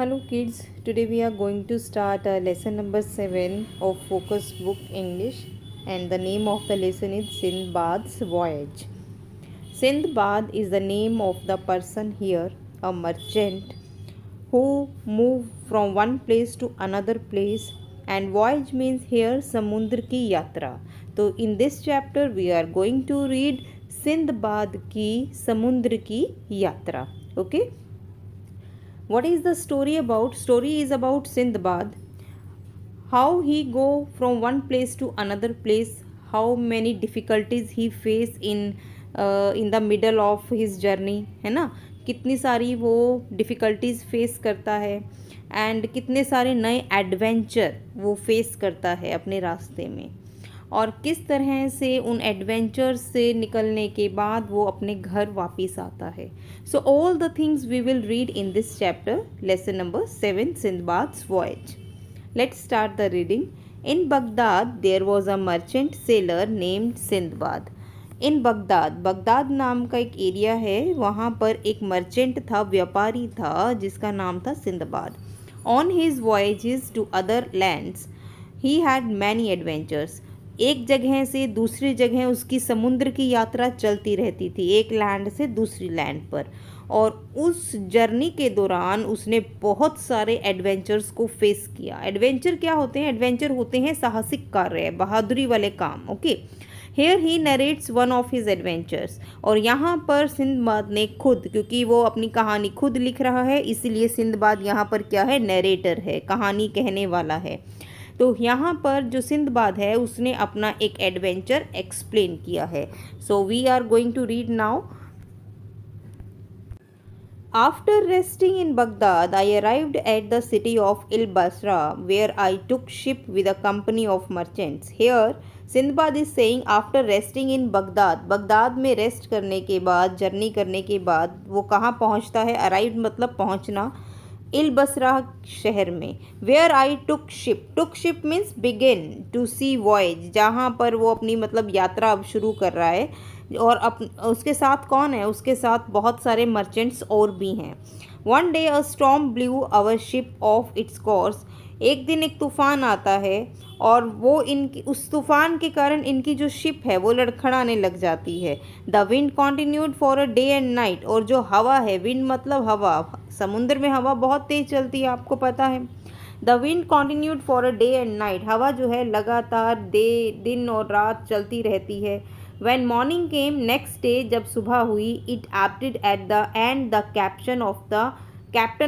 Hello kids, today we are going to start lesson number 7 of Focus Book English, and the name of the lesson is Sindbad's Voyage. Sindbad is the name of the person here, a merchant who moved from one place to another place, and voyage means here samundra ki yatra. So in this chapter we are going to read Sindbad ki samundra ki yatra. Okay. What is the story about? Story is about Sindbad, how he go from one place to another place, how many difficulties he face in the middle of his journey, है ना. कितनी सारी वो difficulties face करता है and कितने सारे नए एडवेंचर वो फेस करता है अपने रास्ते में, और किस तरह से उन एडवेंचर्स से निकलने के बाद वो अपने घर वापस आता है. So all the things we will read in this chapter, lesson number 7, Sindbad's voyage. Let's start the reading. In Baghdad there was a merchant sailor named Sindbad. In Baghdad, Baghdad नाम का एक एरिया है, वहाँ पर एक merchant था, व्यापारी था, जिसका नाम था Sindbad. On his voyages to other lands he had many adventures. एक जगह से दूसरी जगह उसकी समुद्र की यात्रा चलती रहती थी, एक लैंड से दूसरी लैंड पर, और उस जर्नी के दौरान उसने बहुत सारे एडवेंचर्स को फेस किया. एडवेंचर क्या होते हैं? एडवेंचर होते हैं साहसिक कार्य, बहादुरी वाले काम. Okay, here he narrates one of his adventures. और यहाँ पर सिंदबाद ने खुद, क्योंकि वो अपनी कहानी खुद लिख रहा है, इसीलिए सिंदबाद यहाँ पर क्या है? नरेटर है, कहानी कहने वाला है. तो यहाँ पर जो सिंदबाद है उसने अपना एक एडवेंचर एक्सप्लेन किया है. So we are going to read now. After resting in Baghdad, I arrived at the city of Il Basra, where I took ship with a company of merchants. Here, Sindbad is saying after resting in Baghdad, Baghdad में rest करने के बाद, journey करने के बाद वो कहाँ पहुँचता है? अराइव्ड मतलब पहुँचना, इल बसरा शहर में. Where I took ship. Took ship means begin to sea voyage, जहाँ पर वो अपनी मतलब यात्रा अब शुरू कर रहा है. और उसके साथ कौन है? उसके साथ बहुत सारे मर्चेंट्स और भी हैं. One day a storm blew our ship off its course. एक दिन एक तूफ़ान आता है और वो इनकी उस तूफ़ान के कारण इनकी जो शिप है वो लड़खड़ाने लग जाती है. The wind continued for a day and night. और जो हवा है, विंड मतलब हवा, समुद्र में हवा बहुत तेज़ चलती है, आपको पता है. The wind continued for a day and night. हवा जो है लगातार दिन और रात चलती रहती है. When morning came next day, जब सुबह हुई, it appeared at the end the captain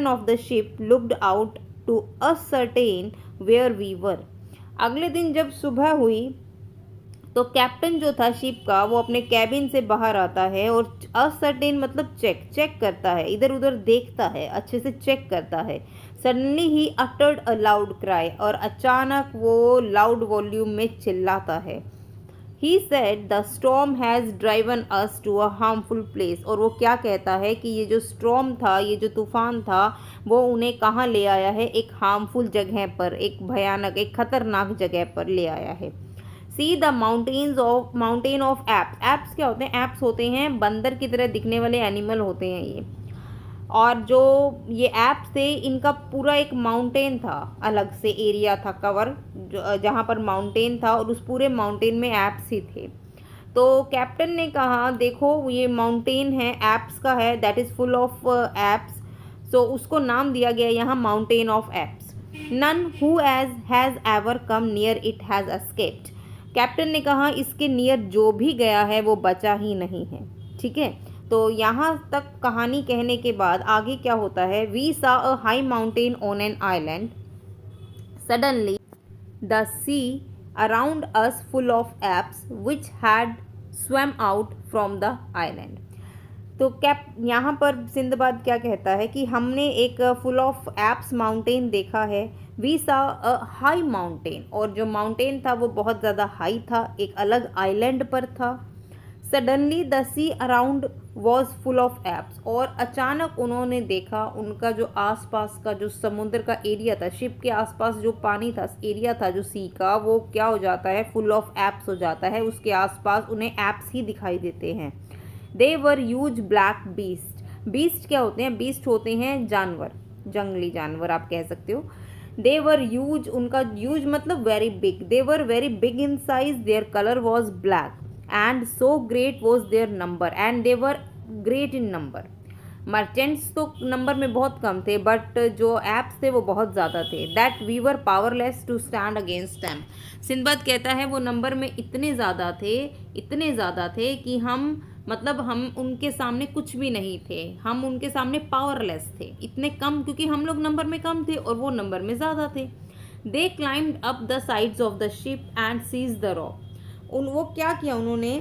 of the ship looked out to ascertain where we were. अगले दिन जब सुबह हुई तो कैप्टन जो था शिप का वो अपने कैबिन से बाहर आता है और असर्टेन मतलब चेक करता है, इधर उधर देखता है, अच्छे से चेक करता है. Suddenly he uttered a loud cry. और अचानक वो लाउड वॉल्यूम में चिल्लाता है. He said the storm has driven us to a harmful place. और वो क्या कहता है कि ये जो स्टॉर्म था, ये जो तूफ़ान था, वो उन्हें कहाँ ले आया है? एक हार्मफुल जगह पर, एक भयानक, एक खतरनाक जगह पर ले आया है. See the mountain of apps. Apps क्या होते हैं? एप्स होते हैं बंदर की तरह दिखने वाले एनिमल होते हैं ये. और जो ये ऐप्स थे, इनका पूरा एक माउंटेन था, अलग से एरिया था कवर, जहाँ पर माउंटेन था, और उस पूरे माउंटेन में ऐप्स ही थे. तो कैप्टन ने कहा देखो ये माउंटेन है, ऐप्स का है, that is full of apes. So उसको नाम दिया गया यहाँ mountain of apes. None who has ever come near it has escaped. Captain ने कहा इसके नियर जो भी गया है वो बचा ही नहीं है. ठीक है, तो यहाँ तक कहानी कहने के बाद आगे क्या होता है? We saw a high mountain on an island. Suddenly the sea around us full of apes which had swam out from the island. तो यहाँ पर सिंदबाद क्या कहता है कि हमने एक फुल ऑफ एप्स माउंटेन देखा है. We saw a high mountain. और जो माउंटेन था वो बहुत ज़्यादा हाई था, एक अलग आइलैंड पर था. Suddenly the sea around was full of apes. और अचानक उन्होंने देखा उनका जो आसपास का जो समुद्र का एरिया था, शिप के आसपास जो पानी था, एरिया था जो सी का, वो क्या हो जाता है? फुल ऑफ एप्स हो जाता है. उसके आसपास उन्हें एप्स ही दिखाई देते हैं. They were huge black beast. Beast क्या होते हैं? बीस्ट होते हैं जानवर. जंगली जानवर आप कह सकते हो। दे वर यूज, उनका यूज मतलब very big, they were very big in size, their colour was black and so great was their number, and they were great in number. Merchants तो नंबर में बहुत कम थे, बट जो apps थे वो बहुत ज़्यादा थे। That we were powerless to stand against them. Sindbad कहता है वो नंबर में इतने ज़्यादा थे, इतने ज़्यादा थे कि हम मतलब हम उनके सामने कुछ भी नहीं थे, हम उनके सामने पावरलेस थे, इतने कम, क्योंकि हम लोग नंबर में कम थे और वो नंबर में ज़्यादा थे। They climbed up the sides of the ship and seize the rock. वो क्या किया उन्होंने,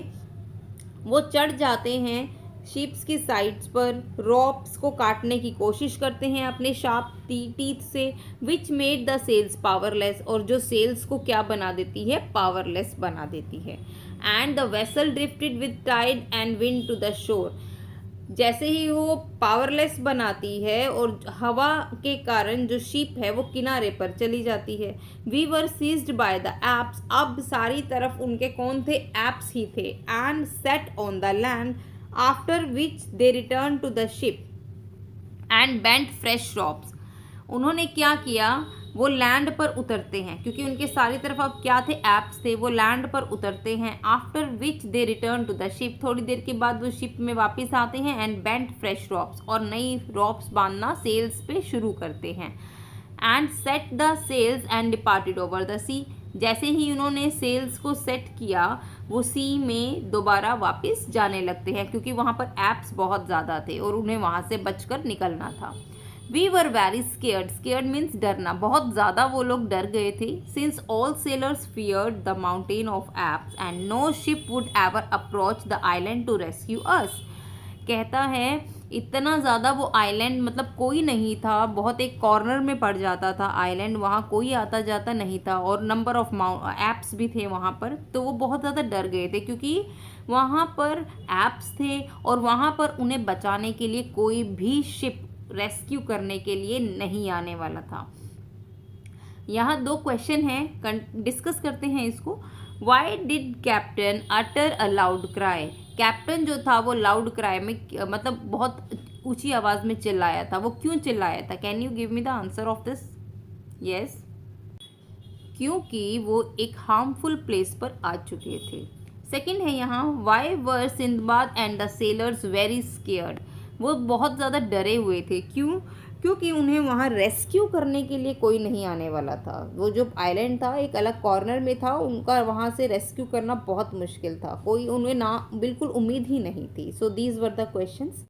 वो चढ़ जाते हैं शिप्स की साइड्स पर, रॉप्स को काटने की कोशिश करते हैं अपने शार्प टीथ से, which made the sails powerless, और जो सेल्स को क्या बना देती है, पावरलेस बना देती है। And the vessel drifted with tide and wind to the shore. जैसे ही वो पावरलेस बनाती है और हवा के कारण जो शिप है वो किनारे पर चली जाती है। We were seized by the apes, अब सारी तरफ उनके कौन थे, एप्स ही थे। And set on the land, after which they return to the ship and bent fresh ropes. उन्होंने क्या किया, वो लैंड पर उतरते हैं, क्योंकि उनके सारी तरफ अब क्या थे, एप्स थे, वो लैंड पर उतरते हैं। After which they return to the ship, थोड़ी देर के बाद वो शिप में वापस आते हैं। एंड बेंट फ्रेश रॉप्स, और नई रॉप्स बांधना सेल्स पे शुरू करते हैं। And set the sails and departed over the sea, जैसे ही उन्होंने सेल्स को सेट किया वो सी में दोबारा वापस जाने लगते हैं, क्योंकि वहाँ पर एप्स बहुत ज़्यादा थे और उन्हें वहाँ से बचकर निकलना था। We were very scared, scared means डरना, बहुत ज़्यादा वो लोग डर गए थे। Since all sailors feared the mountain of apes and no ship would ever approach the island to rescue us. कहता है इतना ज़्यादा वो आइलैंड, मतलब कोई नहीं था, बहुत एक कॉर्नर में पड़ जाता था आइलैंड, वहाँ कोई आता जाता नहीं था, और नंबर ऑफ एप्स भी थे वहाँ पर, तो वो बहुत ज़्यादा डर गए थे, क्योंकि वहाँ पर एप्स थे और वहाँ पर उन्हें बचाने के लिए कोई भी शिप रेस्क्यू करने के लिए नहीं आने वाला था। यहाँ दो क्वेश्चन हैं, डिस्कस करते हैं इसको। Why did captain utter a loud cry, captain जो था वो लाउड क्राई में मतलब बहुत ऊंची आवाज में चिल्लाया था, वो क्यों चिल्लाया था? Can you give me the answer of this? Yes, क्योंकि वो एक हार्मफुल प्लेस पर आ चुके थे। सेकंड है यहाँ, why were Sinbad and the sellers very scared, वो बहुत ज़्यादा डरे हुए थे, क्यों? क्योंकि उन्हें वहाँ रेस्क्यू करने के लिए कोई नहीं आने वाला था। वो जो आइलैंड था एक अलग कॉर्नर में था, उनका वहाँ से रेस्क्यू करना बहुत मुश्किल था, कोई उन्हें ना बिल्कुल उम्मीद ही नहीं थी। So these were the questions.